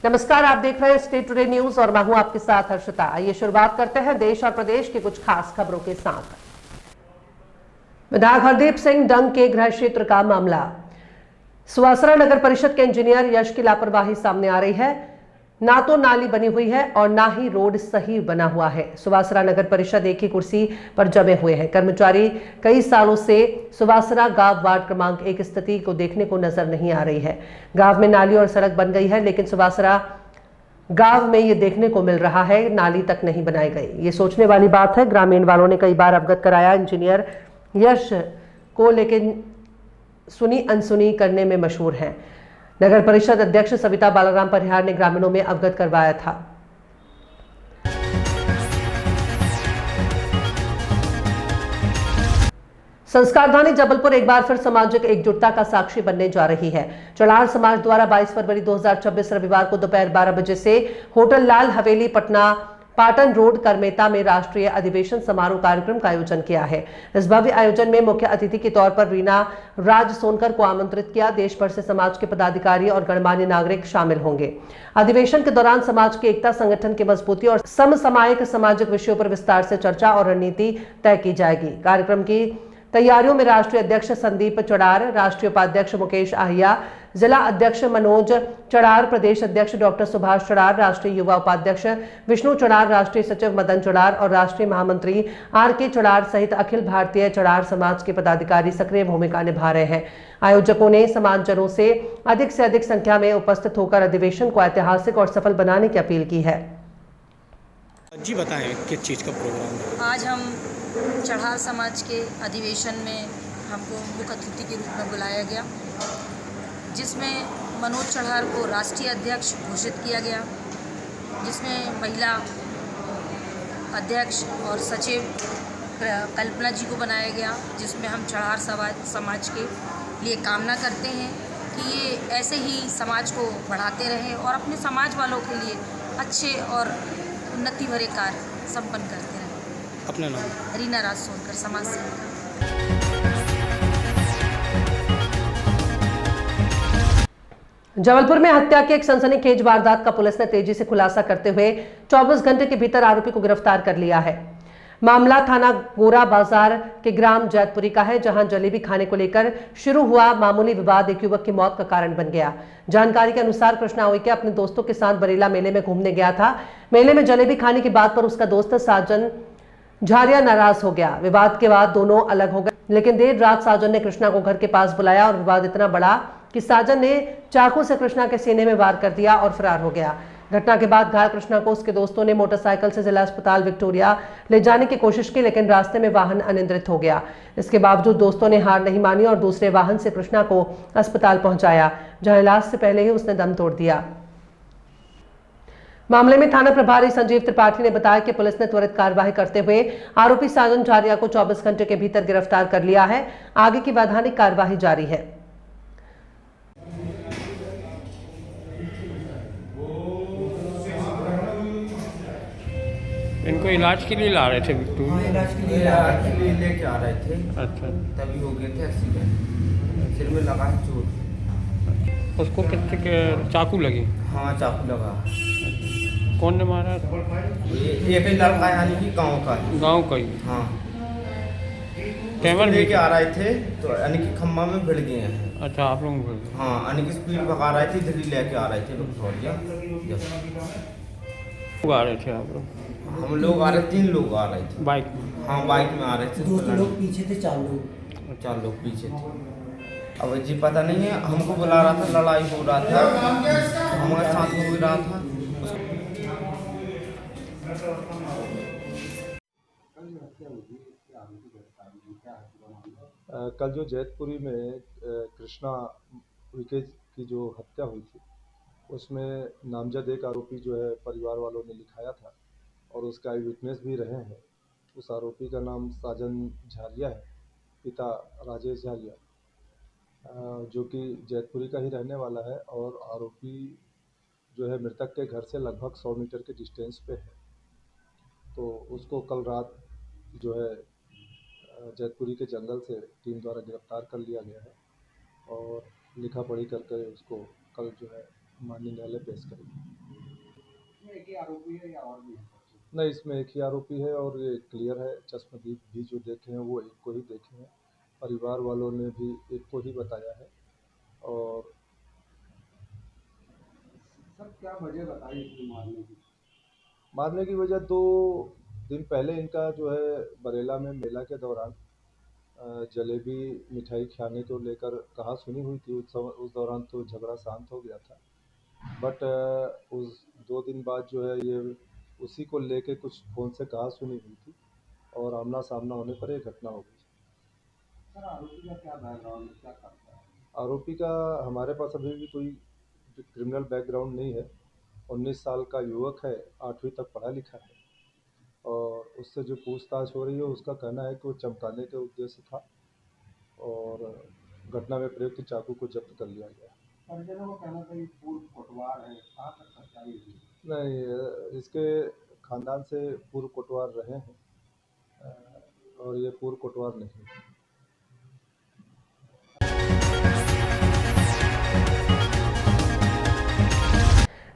नमस्कार, आप देख रहे हैं स्टेट टुडे न्यूज और मैं हूं आपके साथ हर्षिता। आइए शुरुआत करते हैं देश और प्रदेश की कुछ खास खबरों के साथ। विधायक हरदीप सिंह डंग के गृह क्षेत्र का मामला। सुवासरा नगर परिषद के इंजीनियर यश की लापरवाही सामने आ रही है। ना तो नाली बनी हुई है और ना ही रोड सही बना हुआ है। सुवासरा नगर परिषद एक ही कुर्सी पर जमे हुए हैं। कर्मचारी कई सालों से सुवासरा गांव वार्ड क्रमांक 1 स्थिति को देखने को नजर नहीं आ रही है। गांव में नाली और सड़क बन गई है, लेकिन सुवासरा गांव में ये देखने को मिल रहा है नाली तक नहीं बनाई गई। ये सोचने वाली बात है। ग्रामीण वालों ने कई बार अवगत कराया इंजीनियर यश को, लेकिन सुनी अनसुनी करने में मशहूर हैं। नगर परिषद अध्यक्ष सविता बालाराम परिहार ने ग्रामीणों में अवगत करवाया था। संस्कारधानी जबलपुर एक बार फिर सामाजिक एकजुटता का साक्षी बनने जा रही है। चढ़ार समाज द्वारा 22 फरवरी 2026 रविवार को दोपहर 12 बजे से होटल लाल हवेली पटना पाटन रोड करमेता में राष्ट्रीय अधिवेशन समारोह कार्यक्रम का आयोजन किया है। इस भव्य आयोजन में मुख्य अतिथि के तौर पर रीना राज सोनकर को आमंत्रित किया। देश भर से समाज के पदाधिकारी और गणमान्य नागरिक शामिल होंगे। अधिवेशन के दौरान समाज की एकता, संगठन की मजबूती और समसामयिक सामाजिक विषयों पर विस्तार से चर्चा और रणनीति तय की जाएगी। कार्यक्रम की तैयारियों में राष्ट्रीय अध्यक्ष संदीप चड़ार, राष्ट्रीय उपाध्यक्ष मुकेश आहिया, जिला अध्यक्ष मनोज चड़ार, प्रदेश अध्यक्ष डॉक्टर सुभाष चड़ार, राष्ट्रीय युवा उपाध्यक्ष विष्णु चड़ार, राष्ट्रीय सचिव मदन चड़ार और राष्ट्रीय महामंत्री आर.के. चड़ार सहित अखिल भारतीय चड़ार समाज के पदाधिकारी सक्रिय भूमिका निभा रहे हैं। आयोजकों ने समाजजनों से अधिक संख्या में उपस्थित होकर अधिवेशन को ऐतिहासिक और सफल बनाने की अपील की है। जी बताएं, किस चीज़ का प्रोग्राम है? आज हम चढ़ार समाज के अधिवेशन में हमको मुख्य अतिथि के रूप में बुलाया गया, जिसमें मनोज चढ़ार को राष्ट्रीय अध्यक्ष घोषित किया गया, जिसमें महिला अध्यक्ष और सचिव कल्पना जी को बनाया गया, जिसमें हम चढ़ार समाज के लिए कामना करते हैं कि ये ऐसे ही समाज को बढ़ाते रहें और अपने समाज वालों के लिए अच्छे और उन्नति भरे कार्य संपन्न करते रहें। अपना नाम? रीना राज सोनकर, समाज सेविका। जबलपुर में हत्या की एक सनसनीखेज वारदात का पुलिस ने तेजी से खुलासा करते हुए 24 घंटे के भीतर आरोपी को गिरफ्तार कर लिया है। मामला थाना गोरा बाजार के ग्राम जैतपुरी का है, जहां जलेबी खाने को लेकर शुरू हुआ मामूली विवाद एक युवक की मौत का कारण बन गया। जानकारी के अनुसार कृष्णा उइके अपने दोस्तों के साथ बरेला मेले में घूमने गया था। मेले में जलेबी खाने की बात पर उसका दोस्त साजन झारिया नाराज हो गया। विवाद के बाद दोनों अलग हो गए, लेकिन देर रात साजन ने कृष्णा को घर के पास बुलाया और विवाद इतना बढ़ा कि साजन ने चाकू से कृष्णा के सीने में वार कर दिया और फरार हो गया। घटना के बाद घायल कृष्णा को उसके दोस्तों ने मोटरसाइकिल से जिला अस्पताल विक्टोरिया ले जाने की कोशिश की, लेकिन रास्ते में वाहन अनियंत्रित हो गया। इसके बावजूद दोस्तों ने हार नहीं मानी और दूसरे वाहन से कृष्णा को अस्पताल पहुंचाया, जहां इलाज से पहले ही उसने दम तोड़ दिया। मामले में थाना प्रभारी संजीव त्रिपाठी ने बताया कि पुलिस ने त्वरित कार्रवाई करते हुए आरोपी साजन झारिया को 24 घंटे के भीतर गिरफ्तार कर लिया है। आगे की वैधानिक कार्रवाई जारी है। इनको इलाज के लिए ला रहे थे बिट्टू? हाँ, इलाज के लिए लेके आ रहे थे। अच्छा। तभी हो गए थे एक्सीडेंट। सिर में लगा है चोट। उसको कितने के चाकू लगी? हाँ, चाकू लगा। कौन ने मारा? ये एक ही लड़का है, यानी कि गाँव का है। गांव का ही? हाँ। कैमर लेके आ रहे थे तो यानी कि खम्बा में भिड़ गए हैं। अच्छा, आप लोग? हाँ, यानी कि स्पीड भगा रहे थे, दिल्ली लेके आ रहे थे विक्टोरिया। आ रहे थे आप लोग? हम लोग आ रहे, 3 लोग आ रहे थे बाइक में? हाँ, बाइक में आ रहे थे। 2 लोग पीछे थे, 4 लोग पीछे थे। अब जी पता नहीं है, हमको बुला रहा था, लड़ाई हो रहा था, हमारे साथ हो रहा था। कल जो जैतपुरी में कृष्णा उइके की जो हत्या हुई थी, उसमें नामजद एक आरोपी जो है परिवार वालों ने लिखाया था और उसका आई विटनेस भी रहे हैं। उस आरोपी का नाम साजन झारिया है, पिता राजेश झारिया, जो कि जैतपुरी का ही रहने वाला है। और आरोपी जो है मृतक के घर से लगभग 100 मीटर के डिस्टेंस पे है। तो उसको कल रात जो है जैतपुरी के जंगल से टीम द्वारा गिरफ्तार कर लिया गया है और लिखा पढ़ी करके उसको कल जो है माननीय न्यायालय पेश करेंगे। नहीं, इसमें एक ही आरोपी है और ये क्लियर है। चश्मदीद भी जो देखे हैं वो एक को ही देखे हैं। परिवार वालों ने भी एक को ही बताया है। और सर क्या वजह बताई इसमें मारने की? मारने की वजह 2 दिन पहले इनका जो है बरेला में मेला के दौरान जलेबी मिठाई खाने को लेकर कहा सुनी हुई थी। उस दौरान तो झगड़ा शांत हो गया था, बट उस 2 दिन बाद जो है ये उसी को लेके कुछ फ़ोन से कहा सुनी हुई थी और आमना सामना होने पर ये घटना हो गई। सर आरोपी का क्या बैकग्राउंड, क्या करता है? आरोपी का हमारे पास अभी भी कोई क्रिमिनल बैकग्राउंड नहीं है। 19 साल का युवक है, 8वीं तक पढ़ा लिखा है और उससे जो पूछताछ हो रही है उसका कहना है कि वो चमकाने के उद्देश्य था और घटना में प्रयुक्त चाकू को जब्त कर लिया गया। परिजनों का कहना था ये पूर्व कोटवार है, कहाँ तक सच्चाई है? नहीं, इसके खानदान से पूर्व कोटवार रहे हैं और ये पूर्व कोटवार नहीं है।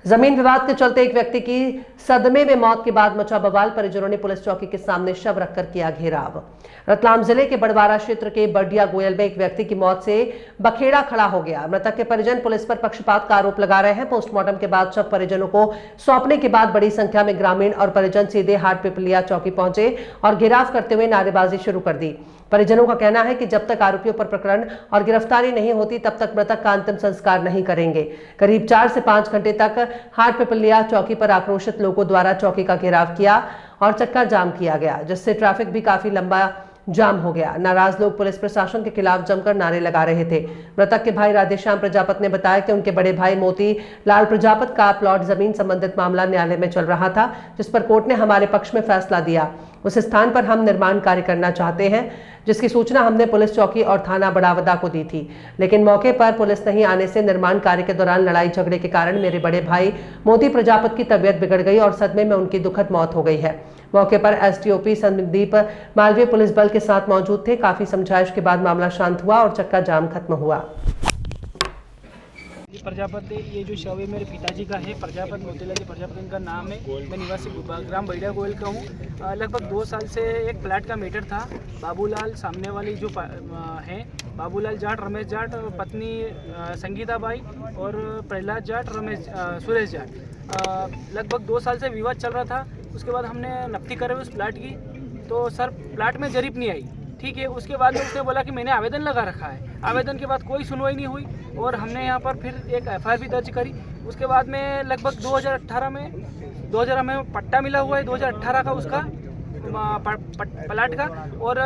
जमीन विवाद के चलते एक व्यक्ति की सदमे में मौत के बाद मचा बवाल, परिजनों ने पुलिस चौकी के सामने शव रखकर किया घेराव। रतलाम जिले के बड़वारा क्षेत्र के बडिया गोयल में एक व्यक्ति की मौत से बखेड़ा खड़ा हो गया। मृतक के परिजन पुलिस पर पक्षपात का आरोप लगा रहे हैं। पोस्टमार्टम के बाद शव परिजनों को सौंपने के बाद बड़ी संख्या में ग्रामीण और परिजन सीधे हाट पिपलिया चौकी पहुंचे और घेराव करते हुए नारेबाजी शुरू कर दी। परिजनों का कहना है कि जब तक आरोपियों पर प्रकरण और गिरफ्तारी नहीं होती तब तक मृतक का अंतिम संस्कार नहीं करेंगे। करीब 4 से 5 घंटे तक हाट पिपलिया चौकी पर आक्रोशित लोगों द्वारा चौकी का घेराव किया और चक्का जाम किया गया, जिससे ट्रैफिक भी काफी लंबा जाम हो गया। नाराज लोग पुलिस प्रशासन के खिलाफ जमकर नारे लगा रहे थे। मृतक के भाई राधेश्याम प्रजापत ने बताया कि उनके बड़े भाई मोती लाल प्रजापत का प्लॉट जमीन संबंधित मामला न्यायालय में चल रहा था, जिस पर कोर्ट ने हमारे पक्ष में फैसला दिया। उस स्थान पर हम निर्माण कार्य करना चाहते हैं, जिसकी सूचना हमने पुलिस चौकी और थाना बड़ावदा को दी थी, लेकिन मौके पर पुलिस नहीं आने से निर्माण कार्य के दौरान लड़ाई झगड़े के कारण मेरे बड़े भाई मोती प्रजापत की तबीयत बिगड़ गई और सदमे में उनकी दुखद मौत हो गई है। मौके पर एसडीओपी संदीप मालवीय पुलिस बल के साथ मौजूद थे। काफी समझाइश के बाद मामला शांत हुआ और चक्का जाम खत्म हुआ। प्रजापति, ये जो शव है मेरे पिताजी का है, प्रजापत मोतीलाल जी प्रजापत इनका नाम है। मैं निवासी ग्राम बडिया गोयल का हूँ। लगभग 2 साल से एक फ्लैट का मैटर था। बाबूलाल सामने वाली जो हैं, बाबूलाल जाट, रमेश जाट, पत्नी संगीता बाई और प्रहलाद जाट, सुरेश जाट, लगभग 2 साल से विवाद चल रहा था। उसके बाद हमने नफ्ती करे उस फ्लैट की, तो सर फ्लैट में जरीब नहीं आई, ठीक है। उसके बाद में उसने बोला कि मैंने आवेदन लगा रखा है। आवेदन के बाद कोई सुनवाई नहीं हुई और हमने यहाँ पर फिर एक एफआईआर भी दर्ज करी। उसके बाद में लगभग 2018 में पट्टा मिला हुआ है, 2018 का उसका प्लाट का, और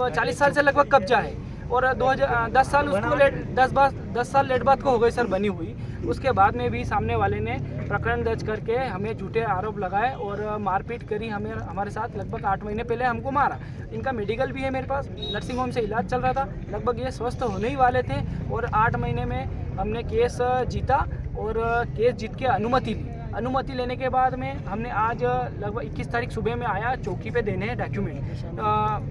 40 साल से लगभग कब्जा है और 10 साल उसको 10 साल लेट बाद को हो गई सर बनी हुई। उसके बाद में भी सामने वाले ने प्रकरण दर्ज करके हमें झूठे आरोप लगाए और मारपीट करी। हमारे साथ लगभग 8 महीने पहले हमको मारा। इनका मेडिकल भी है मेरे पास, नर्सिंग होम से इलाज चल रहा था। लगभग ये स्वस्थ होने ही वाले थे और 8 महीने में हमने केस जीता और केस जीत के अनुमति लेने के बाद में हमने आज लगभग 21 तारीख सुबह में आया चौकी पे देने हैं डॉक्यूमेंट,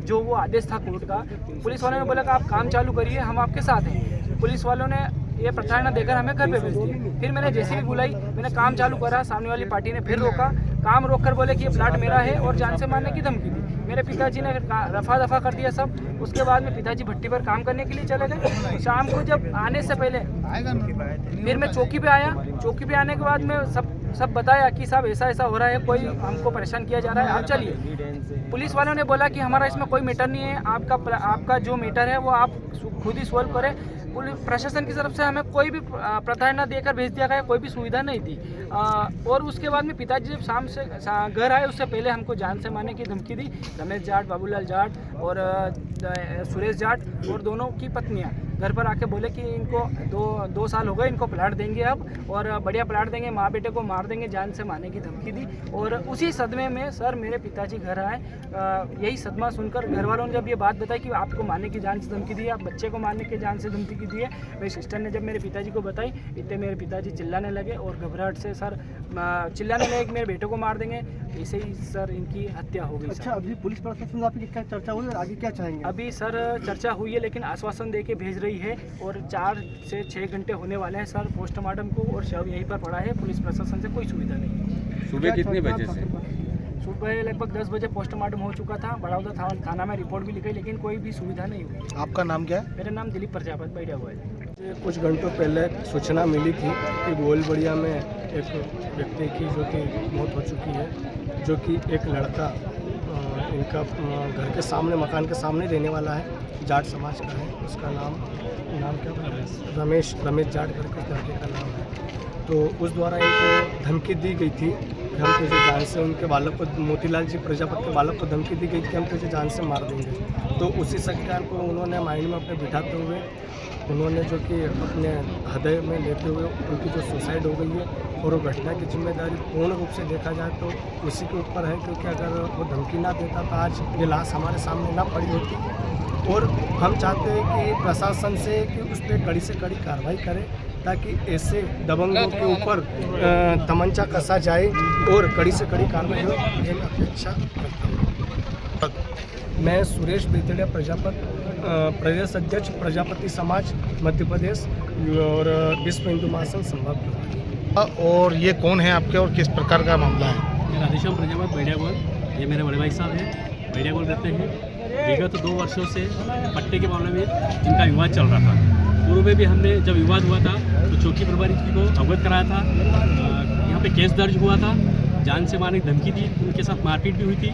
जो वो आदेश था कोर्ट का। पुलिस वालों ने बोला कि आप काम चालू करिए, हम आपके साथ हैं। पुलिस वालों ने ये प्रताड़ना देकर हमें घर पे भेज दिया। फिर मैंने जैसे भी बुलाई, मैंने काम चालू करा, सामने वाली पार्टी ने फिर रोका। काम रोककर बोले कि ये प्लाट मेरा है और जान से मारने की धमकी दी। मेरे पिताजी ने रफा दफा कर दिया सब। उसके बाद में पिताजी भट्टी पर काम करने के लिए चले गए। शाम को जब आने से पहले फिर मैं चौकी पे आया। चौकी पे आने के बाद में सब बताया कि साहब ऐसा हो रहा है, कोई हमको परेशान किया जा रहा है, आप चलिए। पुलिस वालों ने बोला कि हमारा इसमें कोई मैटर नहीं है, आपका जो मैटर है वो आप खुद ही सॉल्व करें। पुलिस प्रशासन की तरफ से हमें कोई भी प्रताड़ना देकर भेज दिया गया, कोई भी सुविधा नहीं दी। और उसके बाद में पिताजी जब शाम से घर आए, उससे पहले हमको जान से मारने की धमकी दी। रमेश जाट, बाबूलाल जाट और सुरेश जाट और दोनों की पत्नियां घर पर आके बोले कि इनको 2 साल हो गए, इनको प्लाट देंगे अब और बढ़िया प्लाट देंगे, माँ बेटे को मार देंगे, जान से मारने की धमकी दी। और उसी सदमे में सर मेरे पिताजी घर आए। यही सदमा सुनकर घर वालों ने जब ये बात बताई कि आपको मारने की जान से धमकी दी है, आप बच्चे को मारने की जान से धमकी दी है, मेरी सिस्टर ने जब मेरे पिताजी को बताई, इतने मेरे पिताजी चिल्लाने लगे और घबराहट से सर चिल्लाने लगे कि मेरे बेटे को मार देंगे। ऐसे ही सर इनकी हत्या हो गई। अच्छा, अभी पुलिस प्रशासन से आपकी क्या चर्चा हुई और आगे क्या चाहेंगे? अभी सर चर्चा हुई है, लेकिन आश्वासन दे के भेज रही है और 4 से 6 घंटे होने वाले हैं सर पोस्टमार्टम को, और शव यहीं पर पड़ा है। पुलिस प्रशासन से कोई सुविधा नहीं। सुबह कितने बजे से? सुबह लगभग 10 बजे पोस्टमार्टम हो चुका था। बड़ौदा थाना में रिपोर्ट भी लिखाई, लेकिन कोई भी सुविधा नहीं हुई। आपका नाम क्या है? मेरा नाम दिलीप प्रजापति बैठा हुआ है। कुछ घंटों पहले सूचना मिली थी कि गोलबड़िया में एक व्यक्ति की जो कि मौत हो चुकी है, जो कि एक लड़का इनका घर के सामने, मकान के सामने रहने वाला है, जाट समाज का है। उसका नाम क्या? रमेश जाट करके उस लड़के का नाम है। तो उस द्वारा इनको धमकी दी गई थी कि हम तुझे जान से, उनके बालक को, मोतीलाल जी प्रजापति के बालक को धमकी दी गई कि हम तुझे जान से मार देंगे। तो उसी सरकार को उन्होंने माइंड में अपने बिठाते हुए उन्होंने जो कि अपने हृदय में लेते हुए उनकी जो सुसाइड हो गई है, और वो घटना की जिम्मेदारी पूर्ण रूप से देखा जाए तो उसी के ऊपर है, क्योंकि अगर वो धमकी ना देता तो आज ये लाश हमारे सामने ना पड़ी होती। और हम चाहते हैं कि प्रशासन से कि उस पर कड़ी से कड़ी कार्रवाई करे, ताकि ऐसे दबंगों के ऊपर तमंचा कसा जाए और कड़ी से कड़ी कार्रवाई हो, ये मैं अपेक्षा करता हूँ। मैं सुरेश बेतड़िया प्रजापति, प्रदेश अध्यक्ष प्रजापति समाज मध्य प्रदेश और विश्व हिंदू महासंघ संभाग प्रभारी। और ये कौन है आपके और किस प्रकार का मामला है? मैं राधेश्याम प्रजापति बैडियागोल, ये मेरे बड़े भाई साहब हैं, बैडियागोल रहते हैं। विगत 2 वर्षों से पट्टे के मामले में इनका विवाद चल रहा था। पूर्व में भी हमने जब विवाद हुआ था तो चौकी प्रभारी जी को अवगत कराया था। यहाँ पे केस दर्ज हुआ था, जान से मारने की धमकी दी, उनके साथ मारपीट भी हुई थी।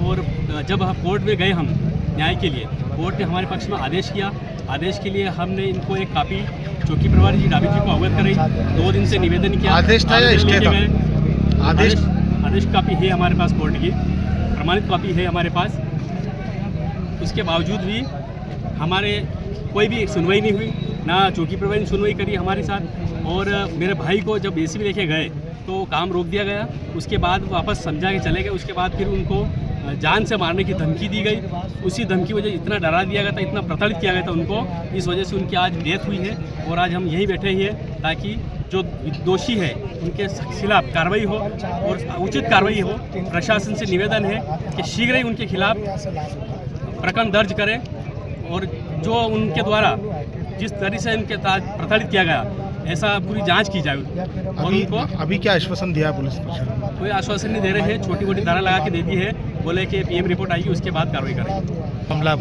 और जब कोर्ट में गए हम न्याय के लिए, कोर्ट ने हमारे पक्ष में आदेश किया। आदेश के लिए हमने इनको एक कापी चौकी प्रभारी जी डाबी जी को अवगत कराई। 2 दिन से निवेदन किया। आदेश था या स्टे था? आदेश कापी है हमारे पास, कोर्ट की प्रमाणित कापी है हमारे पास। उसके बावजूद भी हमारे कोई भी सुनवाई नहीं हुई, ना चौकी प्रभारी ने सुनवाई करी हमारे साथ। और मेरे भाई को जब एसीबी लेके गए तो काम रोक दिया गया। उसके बाद वापस समझा के चले गए। उसके बाद फिर उनको जान से मारने की धमकी दी गई। उसी धमकी वजह इतना डरा दिया गया था, इतना प्रताड़ित किया गया था उनको, इस वजह से उनकी आज डेथ हुई है। और आज हम यहीं बैठे ही हैं ताकि जो दोषी है उनके खिलाफ कार्रवाई हो और उचित कार्रवाई हो। प्रशासन से निवेदन है कि शीघ्र ही उनके खिलाफ प्रकरण दर्ज करें, और जो उनके द्वारा जिस तरह से इनके प्रताड़ित किया गया ऐसा पूरी जांच की जाए। और उनको अभी क्या आश्वासन दिया पुलिस प्रशासन? कोई आश्वासन नहीं दे रहे हैं, छोटी मोटी धारा लगा के दे दी है, बोले कि पीएम रिपोर्ट आएगी उसके बाद कार्रवाई करेंगे। मामला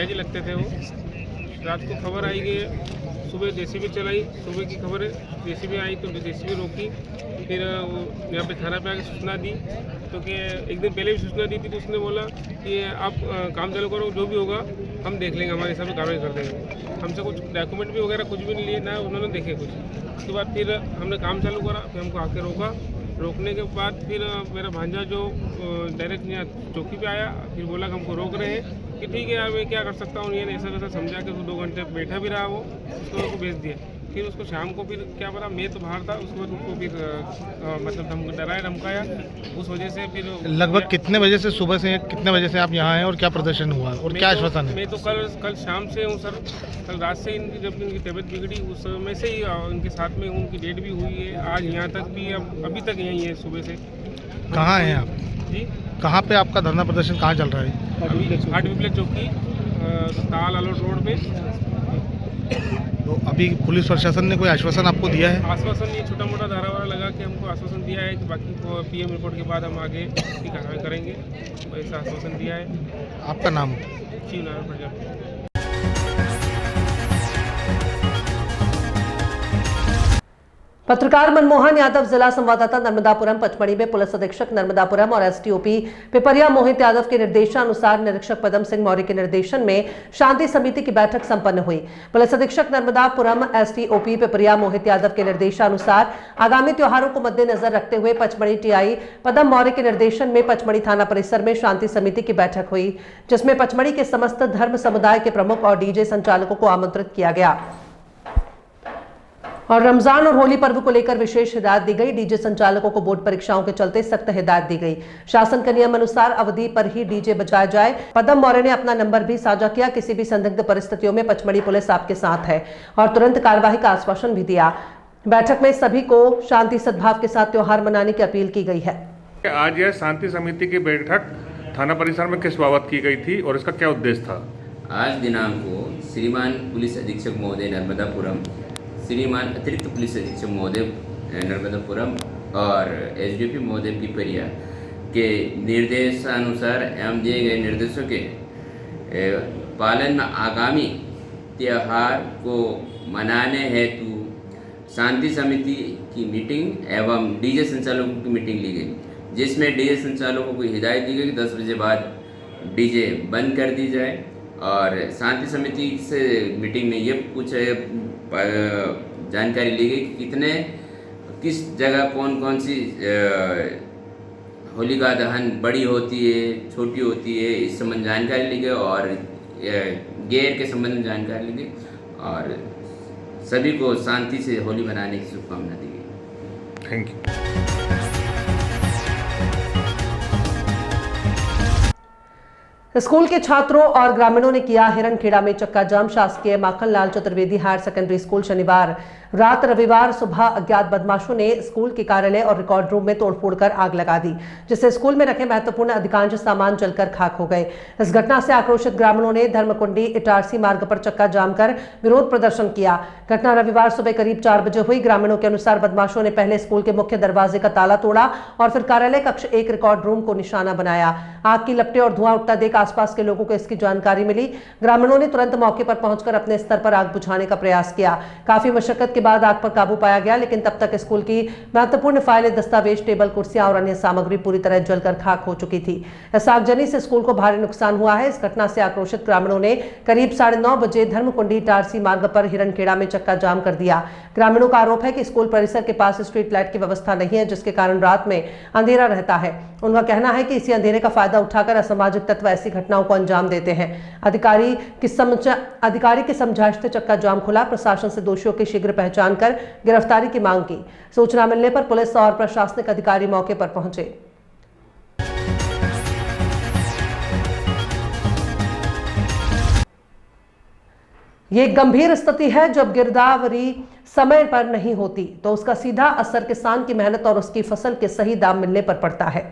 जी लगते थे वो, रात को खबर आई कि सुबह जेसीबी चलाई। सुबह की खबर जेसीबी आई तो जेसीबी रोकी, फिर वो यहाँ पे थाना पे आके सूचना दी। तो कि एक दिन पहले भी सूचना दी थी तो उसने बोला कि आप काम चालू करो, जो भी होगा हम देख लेंगे, हमारे हिसाब से कार्रवाई कर देंगे। हमसे कुछ डॉक्यूमेंट भी वगैरह कुछ भी नहीं लिए, ना उन्होंने देखे कुछ। उसके बाद फिर हमने काम चालू करा, फिर हमको आके रोका। रोकने के बाद फिर मेरा भांजा जो डायरेक्ट यहाँ चौकी पे आया, फिर बोला कि हमको रोक रहे हैं कि ठीक है यार मैं क्या कर सकता हूँ। ये ऐसा वैसा समझा के उसको 2 घंटे बैठा भी रहा, वो उसको भेज दिया। फिर उसको शाम को फिर क्या पता, मैं तो बाहर था, उसके बाद उसको फिर मतलब हमको डराया धमकाया, उस वजह से फिर लगभग कितने बजे से, सुबह से कितने बजे से आप यहाँ हैं और क्या प्रदर्शन हुआ और क्या आश्वासन है? मैं तो कल शाम से हूँ सर। कल रात से इनकी जब इनकी तबीयत बिगड़ी उस समय से ही इनके साथ में उनकी डेट भी हुई है। आज यहाँ तक भी अभी तक यहीं है सुबह से। कहाँ हैं आप जी? कहाँ पे आपका धरना प्रदर्शन कहाँ चल रहा है? अभी हाट विप्लव चौकी, ताल आलोट रोड पे। तो अभी पुलिस प्रशासन ने कोई आश्वासन आपको दिया है? आश्वासन ये छोटा मोटा धारा वारा लगा के हमको आश्वासन दिया है कि बाकी को पीएम रिपोर्ट के बाद हम आगे की कार्रवाई करेंगे, ऐसा आश्वासन दिया है। आपका नाम? शिव नारायण प्रजापति। पत्रकार मनमोहन यादव, जिला संवाददाता, नर्मदापुरम पचमढ़ी में पुलिस अधीक्षक नर्मदापुरम और एसटीओपी पिपरिया मोहित यादव के निर्देशानुसार निरीक्षक पदम सिंह मौर्य के निर्देशन में शांति समिति की बैठक संपन्न हुई। पुलिस अधीक्षक नर्मदापुरम एसटीओपी पिपरिया मोहित यादव के निर्देशानुसार आगामी त्योहारों को मद्देनजर रखते हुए पचमढ़ी टीआई पदम मौर्य के निर्देशन में पचमढ़ी थाना परिसर में शांति समिति की बैठक हुई, जिसमें पचमढ़ी के समस्त धर्म समुदाय के प्रमुख और डीजे संचालकों को आमंत्रित किया गया और रमजान और होली पर्व को लेकर विशेष हिदायत दी गई। डीजे संचालकों को बोर्ड परीक्षाओं के चलते सख्त हिदायत दी गई। शासन के नियम अनुसार अवधि पर ही डीजे बजाया जाए। पदम मौर्य ने अपना नंबर भी साझा किया। किसी भी संदिग्ध परिस्थितियों में पचमढ़ी पुलिस आपके साथ है और तुरंत कार्यवाही का आश्वासन भी दिया। बैठक में सभी को शांति सद्भाव के साथ त्योहार मनाने की अपील की गई है। आज यह शांति समिति की बैठक थाना परिसर में किस बाबत की गई थी और इसका क्या उद्देश्य था? आज दिनांक को श्रीमान पुलिस अधीक्षक महोदय नर्मदापुरम, श्रीमान अतिरिक्त पुलिस अधीक्षक महोदय नर्मदापुरम और एसडीपी महोदय पिपरिया के निर्देशानुसार एवं दिए गए निर्देशों के पालन में आगामी त्यौहार को मनाने हेतु शांति समिति की मीटिंग एवं डीजे संचालकों की मीटिंग ली गई, जिसमें डीजे संचालकों को हिदायत दी गई कि 10 बजे बाद डीजे बंद कर दी जाए। और शांति समिति से मीटिंग में ये जानकारी ली गई कि किस जगह कौन कौन सी होलिका दहन बड़ी होती है, छोटी होती है, इस संबंध जानकारी ली गई और गैर के संबंध में जानकारी ली गई और सभी को शांति से होली मनाने की शुभकामना दी गई। Thank you. स्कूल के छात्रों और ग्रामीणों ने किया हिरणखेड़ा में चक्का जाम। शासकीय Makhanlal Chaturvedi higher secondary school शनिवार रात रविवार सुबह अज्ञात बदमाशों ने स्कूल के कार्यालय और रिकॉर्ड रूम में तोड़फोड़ कर आग लगा दी, जिससे स्कूल में रखे महत्वपूर्ण अधिकांश सामान जलकर खाक हो गए। इस घटना से आक्रोशित ग्रामीणों ने धर्मकुंडी इटारसी मार्ग पर चक्का जाम कर विरोध प्रदर्शन किया। घटना रविवार सुबह करीब 4 बजे हुई। ग्रामीणों के अनुसार बदमाशों ने पहले स्कूल के मुख्य दरवाजे का ताला तोड़ा और फिर कार्यालय कक्ष 1 रिकॉर्ड रूम को निशाना बनाया। आग की लपटें और धुआं उठता देख आसपास के लोगों को इसकी जानकारी मिली। ग्रामीणों ने तुरंत मौके पर पहुंचकर अपने स्तर पर आग बुझाने का प्रयास किया। काफी मशक्कत के बाद आग पर काबू पाया गया, लेकिन तब तक स्कूल की महत्वपूर्ण फाइलें, दस्तावेज, टेबल, कुर्सियां और अन्य सामग्री पूरी तरह जलकर खाक हो चुकी थी। इस आगजनी से स्कूल को भारी नुकसान हुआ है। इस घटना से आक्रोशित ग्रामीणों ने करीब 9:30 बजे धर्मकुंडी इटारसी मार्ग पर हिरणखेड़ा में चक्का जाम कर दिया। ग्रामीणों का आरोप है कि स्कूल परिसर के पास स्ट्रीट लाइट की व्यवस्था नहीं है, जिसके कारण रात में अंधेरा रहता है। उनका कहना है कि इसी अंधेरे का फायदा उठाकर असामाजिक तत्व ऐसी घटनाओं को अंजाम देते हैं। अधिकारी की समझाइश से चक्का जाम खुला। प्रशासन से दोषियों की शीघ्र पहचान कर गिरफ्तारी की मांग की। सूचना मिलने पर पुलिस और प्रशासनिक अधिकारी मौके पर पहुंचे। ये एक गंभीर स्थिति है। जब गिरदावरी समय पर नहीं होती तो उसका सीधा असर किसान की मेहनत और उसकी फसल के सही दाम मिलने पर पड़ता है।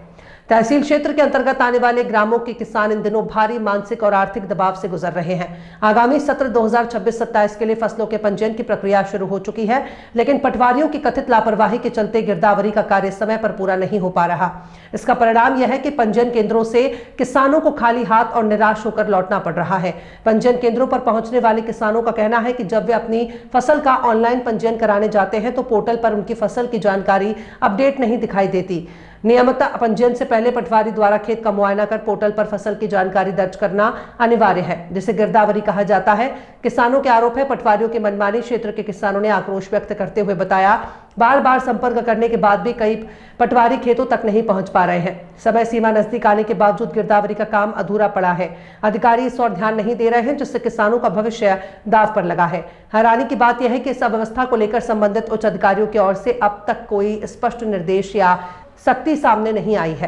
तहसील क्षेत्र के अंतर्गत आने वाले ग्रामों के किसान इन दिनों भारी मानसिक और आर्थिक दबाव से गुजर रहे हैं। आगामी सत्र 2026-27 के लिए फसलों के पंजीयन की प्रक्रिया शुरू हो चुकी है, लेकिन पटवारियों की कथित लापरवाही के चलते गिरदावरी का कार्य समय पर पूरा नहीं हो पा रहा। इसका परिणाम यह है कि पंजीयन केंद्रों से किसानों को खाली हाथ और निराश होकर लौटना पड़ रहा है। पंजीयन केंद्रों पर पहुंचने वाले किसानों का कहना है कि जब वे अपनी फसल का ऑनलाइन पंजीयन कराने जाते हैं तो पोर्टल पर उनकी फसल की जानकारी अपडेट नहीं दिखाई देती। नियमित पंजीयन से पहले पटवारी द्वारा खेत का मुआयना कर पोर्टल पर फसल की जानकारी दर्ज करना अनिवार्य है, जिसे गिरदावरी कहा जाता है। किसानों के आरोप है पटवारियों की मनमानी। क्षेत्र के किसानों ने आक्रोश व्यक्त करते हुए बताया, बार बार संपर्क करने के बाद भी कई पटवारी खेतों तक नहीं पहुंच पा रहे हैं। समय सीमा नजदीक आने के बावजूद गिरदावरी का काम अधूरा पड़ा है। अधिकारी इस ओर ध्यान नहीं दे रहे हैं, जिससे किसानों का भविष्य दांव पर लगा है। हैरानी की बात यह है कि इस अव्यवस्था को लेकर संबंधित उच्च अधिकारियों की ओर से अब तक कोई स्पष्ट निर्देश या सख्ती सामने नहीं आई है।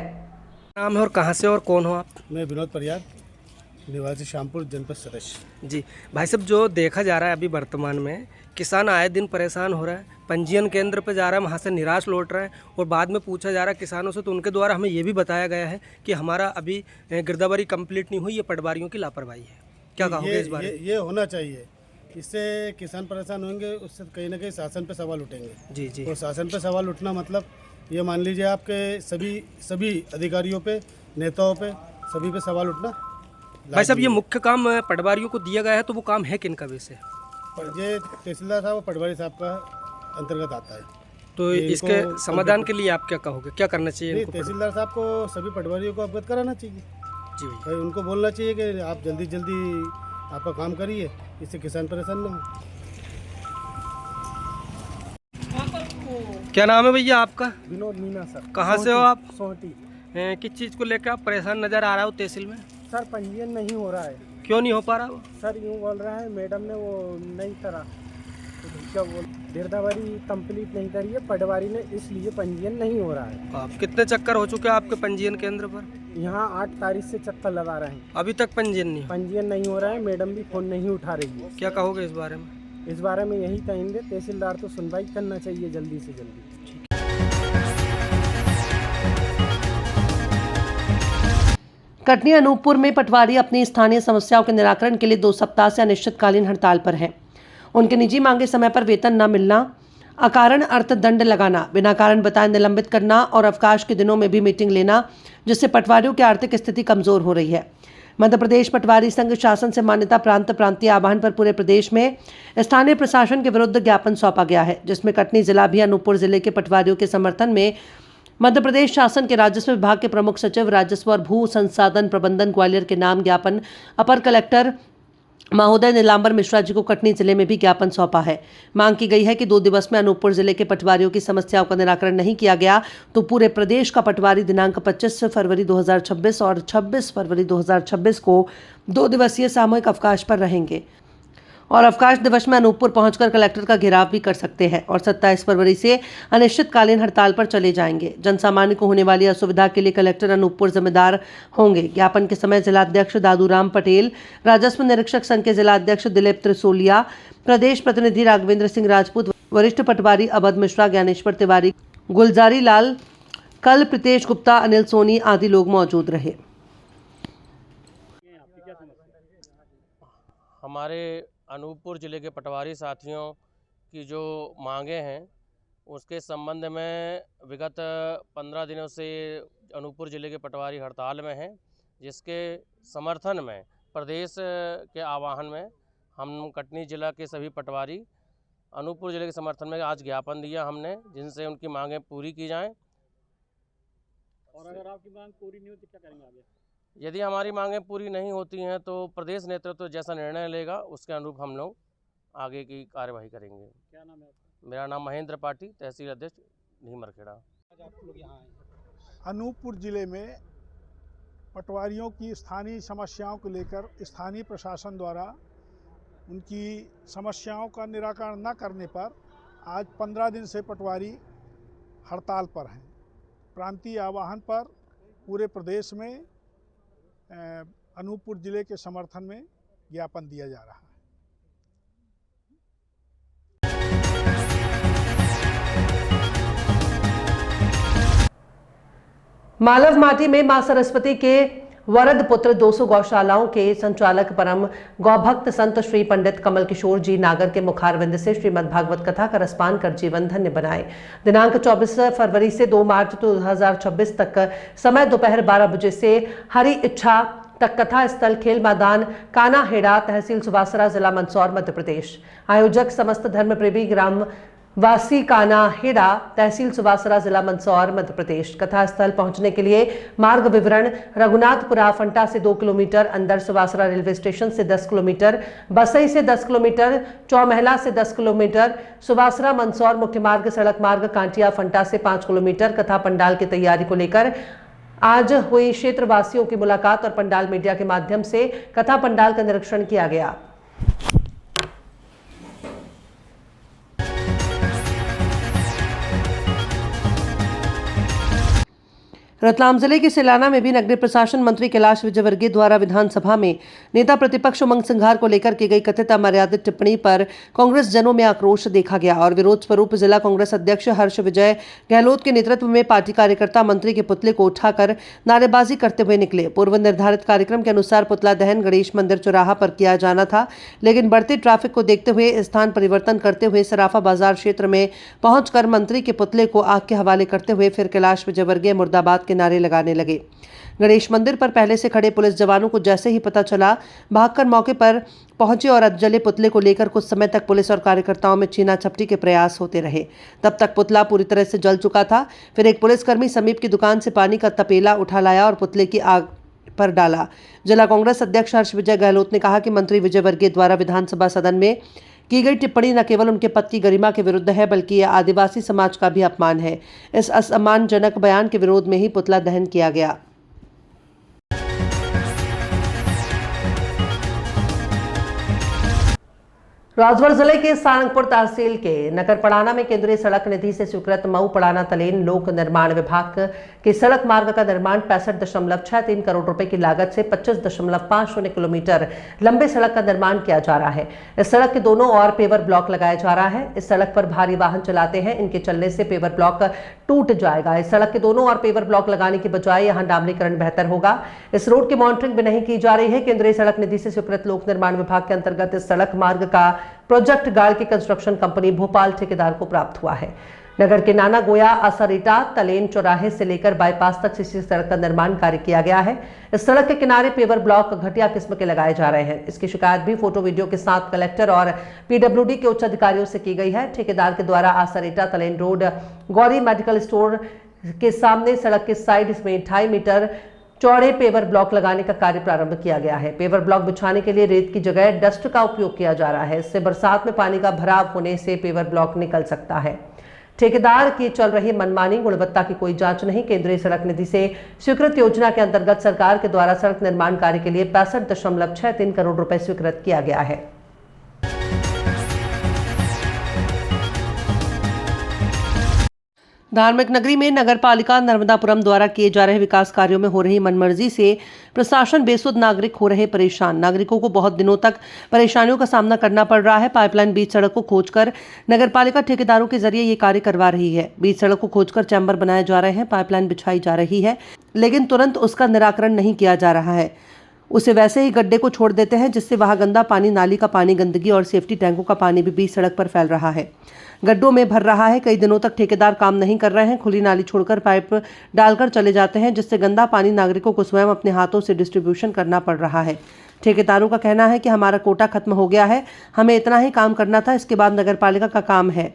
नाम है और कहाँ से और कौन हो आप? मैं विनोद परियार, निवासी श्यामपुर, जनपद सदस्य। जी भाई साहब, जो देखा जा रहा है अभी वर्तमान में, किसान आए दिन परेशान हो रहा है। पंजीयन केंद्र पे जा रहा है, वहाँ से निराश लौट रहा है और बाद में पूछा जा रहा है किसानों से, तो उनके द्वारा हमें ये भी बताया गया है कि हमारा अभी गिरदावरी कंप्लीट नहीं हुई, ये पटवारियों की लापरवाही है। क्या कहोगे इस बारे में? ये होना चाहिए। इससे किसान परेशान होंगे, उससे कहीं ना कहीं शासन पे सवाल उठेंगे। जी जी। और शासन पे सवाल उठना मतलब ये मान लीजिए आपके सभी अधिकारियों पे, नेताओं पे, सभी पे सवाल उठना। भाई साहब, ये मुख्य काम पटवारियों को दिया गया है, तो वो काम है किनका वैसे? ये तहसीलदार साहब और पटवारी साहब का अंतर्गत आता है। तो इसके समाधान के लिए आप क्या कहोगे, क्या करना चाहिए? तहसीलदार साहब को सभी पटवारियों को अवगत कराना चाहिए। जी भाई, उनको बोलना चाहिए कि आप जल्दी आपका काम करिए, इससे किसान परेशान ना हो। क्या नाम है भैया आपका? विनोद मीना सर। कहाँ से हो आप? सोहटी। किस चीज़ को लेकर आप परेशान नज़र आ रहा हो तहसील में? सर, पंजीयन नहीं हो रहा है। क्यों नहीं हो पा रहा वो? सर, यूँ बोल रहा है मैडम ने वो नहीं करा, क्या बोल, गिरदावरी कंप्लीट नहीं करी है पटवारी ने, इसलिए पंजीयन नहीं हो रहा है। आप कितने चक्कर हो चुके हैं आपके पंजीयन केंद्र पर? यहाँ 8 तारीख से चक्कर लगा रहे हैं, अभी तक पंजीयन नहीं हो रहा है। मैडम भी फ़ोन नहीं उठा रही है। क्या कहोगे इस बारे में? इस बारे में यही कहेंगे, तहसीलदार तो सुनवाई करना चाहिए जल्दी से जल्दी। कटनी अनूपपुर में पटवारी अपनी स्थानीय समस्याओं के निराकरण के लिए 2 सप्ताह से अनिश्चितकालीन हड़ताल पर हैं। उनके निजी मांगे समय पर वेतन न मिलना, अकारण अर्थदंड लगाना, बिना कारण बताए निलंबित करना और अवकाश के दिनों में भी मीटिंग लेना, जिससे पटवारियों की आर्थिक स्थिति कमजोर हो रही है। मध्य प्रदेश पटवारी संघ शासन से मान्यता प्रांतीय आह्वान पर पूरे प्रदेश में स्थानीय प्रशासन के विरुद्ध ज्ञापन सौंपा गया है, जिसमें कटनी जिला भी अनूपपुर जिले के पटवारियों के समर्थन में मध्य प्रदेश शासन के राजस्व विभाग के प्रमुख सचिव राजस्व और भू संसाधन प्रबंधन ग्वालियर के नाम ज्ञापन अपर कलेक्टर महोदय नीलांबर मिश्रा जी को कटनी जिले में भी ज्ञापन सौंपा है। मांग की गई है कि 2 दिवस में अनूपपुर जिले के पटवारियों की समस्याओं का निराकरण नहीं किया गया तो पूरे प्रदेश का पटवारी दिनांक 25 फरवरी 2026 और 26 फरवरी 2026 को 2 दिवसीय सामूहिक अवकाश पर रहेंगे और अवकाश दिवस में अनूपपुर पहुंचकर कलेक्टर का घेराव भी कर सकते हैं और 27 फरवरी से अनिश्चितकालीन हड़ताल पर चले जाएंगे। जनसामान्य को होने वाली असुविधा के लिए कलेक्टर अनूपपुर जिम्मेदार होंगे। ज्ञापन के समय जिलाध्यक्ष दादूराम पटेल, राजस्व निरीक्षक संघ के जिलाध्यक्ष दिलीप त्रिसोलिया, प्रदेश प्रतिनिधि राघवेंद्र सिंह राजपूत, वरिष्ठ पटवारी अवध मिश्रा, ज्ञानेश्वर तिवारी, गुलजारी लाल, कल प्रीतेश गुप्ता, अनिल सोनी आदि लोग मौजूद रहे। हमारे अनूपपुर ज़िले के पटवारी साथियों की जो मांगे हैं उसके संबंध में विगत 15 दिनों से अनूपपुर ज़िले के पटवारी हड़ताल में हैं, जिसके समर्थन में प्रदेश के आह्वान में हम कटनी जिला के सभी पटवारी अनूपपुर ज़िले के समर्थन में आज ज्ञापन दिया हमने, जिनसे उनकी मांगें पूरी की जाएं। और अगर आपकी मांग पूरी नहीं होती क्या करेंगे आगे? यदि हमारी मांगें पूरी नहीं होती हैं तो प्रदेश नेतृत्व जैसा निर्णय लेगा उसके अनुरूप हम लोग आगे की कार्यवाही करेंगे। क्या नाम है आपका? मेरा नाम महेंद्र पाटी, तहसील अध्यक्ष नीमरखेड़ा। आप लोग यहाँ आए अनूपपुर ज़िले में पटवारियों की स्थानीय समस्याओं को लेकर स्थानीय प्रशासन द्वारा उनकी समस्याओं का निराकरण न करने पर आज 15 दिन से पटवारी हड़ताल पर हैं। प्रांतीय आह्वान पर पूरे प्रदेश में अनूपपुर ज़िले के समर्थन में ज्ञापन दिया जा रहा है। मालव माटी में मां सरस्वती के वरद पुत्र 200 गौशालाओं के संचालक परम गौभक्त संत श्री पंडित कमल किशोर जी नागर के मुखारविंद से श्रीमद् भागवत कथा का रसपान कर जीवन धन्य बनाए। दिनांक 24 फरवरी से 2 मार्च 2026 तक समय दोपहर 12 बजे से हरि इच्छा तक कथा स्थल खेल मैदान कानाहेड़ा, तहसील सुबासरा, जिला मंदसौर, मध्य प्रदेश। आयोजक समस्त धर्म प्रेमी ग्राम वासी कानाहेड़ा, तहसील सुबासरा, जिला मंदसौर, मध्य प्रदेश। कथा स्थल पहुंचने के लिए मार्ग विवरण: रघुनाथपुरा फंटा से 2 किलोमीटर, अंदर सुबासरा रेलवे स्टेशन से 10 किलोमीटर, बसई से 10 किलोमीटर, चौमहला से 10 किलोमीटर, सुबासरा मंदसौर मुख्य मार्ग सड़क मार्ग कांटिया फंटा से 5 किलोमीटर। कथा पंडाल की तैयारी को लेकर आज हुई क्षेत्रवासियों की मुलाकात और पंडाल मीडिया के माध्यम से कथा पंडाल का निरीक्षण किया गया। रतलाम जिले के सिलाना में भी नगरीय प्रशासन मंत्री कैलाश विजयवर्गीय द्वारा विधानसभा में नेता प्रतिपक्ष उमंग सिंघार को लेकर की गई कथित अमर्यादित टिप्पणी पर कांग्रेस जनों में आक्रोश देखा गया और विरोध स्वरूप जिला कांग्रेस अध्यक्ष हर्ष विजय गहलोत के नेतृत्व में पार्टी कार्यकर्ता मंत्री के पुतले को उठाकर नारेबाजी करते हुए निकले। पूर्व निर्धारित कार्यक्रम के अनुसार पुतला दहन गणेश मंदिर चौराहा पर किया जाना था, लेकिन बढ़ते ट्रैफिक को देखते हुए स्थान परिवर्तन करते हुए सराफा बाजार क्षेत्र में पहुंचकर मंत्री के पुतले को आग के हवाले करते हुए फिर कैलाश विजयवर्गीय मुर्दाबाद के नारे लगाने लगे। गणेश मंदिर पर पहले से खड़े पुलिस जवानों को जैसे ही पता चला, भागकर मौके पर पहुंचे और जले पुतले को लेकर कुछ समय तक पुलिस और कार्यकर्ताओं में छीना झपटी के प्रयास होते रहे। तब तक पुतला पूरी तरह से जल चुका था। फिर एक पुलिसकर्मी समीप की दुकान से पानी का तपेला उठा लाया और पुतले की आग पर डाला। जिला कांग्रेस अध्यक्ष हर्ष विजय गहलोत ने कहा कि मंत्री विजयवर्गीय द्वारा विधानसभा सदन में की गई टिप्पणी न केवल उनके पद की गरिमा के विरुद्ध है, बल्कि यह आदिवासी समाज का भी अपमान है। इस असम्मानजनक बयान के विरोध में ही पुतला दहन किया गया। राजगढ़ जिले के सारंगपुर तहसील के नगर पड़ाना में केंद्रीय सड़क निधि से स्वीकृत मऊ पड़ाना तलेन लोक निर्माण विभाग के सड़क मार्ग का निर्माण 65.63 करोड़ रुपए की लागत से 25.50 किलोमीटर लंबे सड़क का निर्माण किया जा रहा है। इस सड़क के दोनों ओर पेवर ब्लॉक लगाया जा रहा है। इस सड़क पर भारी वाहन चलाते हैं, इनके चलने से पेवर ब्लॉक टूट जाएगा। इस सड़क के दोनों ओर पेवर ब्लॉक लगाने की बजाय यहाँ डामरीकरण बेहतर होगा। इस रोड की मॉनिटरिंग भी नहीं की जा रही है। केंद्रीय सड़क निधि से स्वीकृत लोक निर्माण विभाग के अंतर्गत इस सड़क मार्ग का प्रोजेक्ट गाड़ की कंस्ट्रक्शन कंपनी भोपाल ठेकेदार को प्राप्त हुआ है। नगर के नाना गोया असरीटा तलेन चौराहे से लेकर बाईपास तक सीसी सड़क का निर्माण कार्य किया गया है। इस सड़क के किनारे पेवर ब्लॉक घटिया किस्म के लगाए जा रहे हैं। इसकी शिकायत भी फोटो वीडियो के साथ कलेक्टर और पीडब्ल्यूडी के उच्च अधिकारियों से की गई है। ठेकेदार के द्वारा असरीटा तलेन रोड गौरी मेडिकल स्टोर के सामने सड़क के साइड में 2.5 मीटर चौड़े पेवर ब्लॉक लगाने का कार्य प्रारंभ किया गया है। पेवर ब्लॉक बिछाने के लिए रेत की जगह डस्ट का उपयोग किया जा रहा है। इससे बरसात में पानी का भराव होने से पेवर ब्लॉक निकल सकता है। ठेकेदार की चल रही मनमानी, गुणवत्ता की कोई जांच नहीं। केंद्रीय सड़क निधि से स्वीकृत योजना के अंतर्गत सरकार के द्वारा सड़क निर्माण कार्य के लिए 65.63 करोड़ रुपए स्वीकृत किया गया है। धार्मिक नगरी में नगर पालिका नर्मदापुरम द्वारा किए जा रहे विकास कार्यों में हो रही मनमर्जी से प्रशासन बेसुध नागरिक हो रहे परेशान। नागरिकों को बहुत दिनों तक परेशानियों का सामना करना पड़ रहा है। पाइपलाइन बीच सड़क को खोदकर नगर पालिका ठेकेदारों के जरिए ये कार्य करवा रही है। बीच सड़क को खोदकर चैम्बर बनाए जा रहे हैं, पाइपलाइन बिछाई जा रही है, लेकिन तुरंत उसका निराकरण नहीं किया जा रहा है। उसे वैसे ही गड्ढे को छोड़ देते हैं, जिससे वहां गंदा पानी, नाली का पानी, गंदगी और सेफ्टी टैंकों का पानी भी बीच सड़क पर फैल रहा है, गड्ढों में भर रहा है। कई दिनों तक ठेकेदार काम नहीं कर रहे हैं। खुली नाली छोड़कर पाइप डालकर चले जाते हैं, जिससे गंदा पानी नागरिकों को स्वयं अपने हाथों से डिस्ट्रीब्यूशन करना पड़ रहा है। ठेकेदारों का कहना है कि हमारा कोटा खत्म हो गया है, हमें इतना ही काम करना था, इसके बाद नगर पालिका का काम है।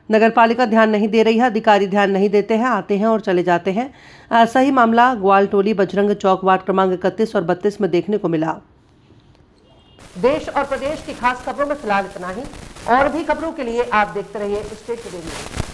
नगर पालिका ध्यान नहीं दे रही है, अधिकारी ध्यान नहीं देते हैं, आते हैं और चले जाते हैं। ऐसा ही मामला ग्वालटोली बजरंग चौक वार्ड क्रमांक 31 और 32 में देखने को मिला। देश और प्रदेश की खास खबरों में फिलहाल इतना ही। और भी खबरों के लिए आप देखते रहिए स्टेट टुडे न्यूज़।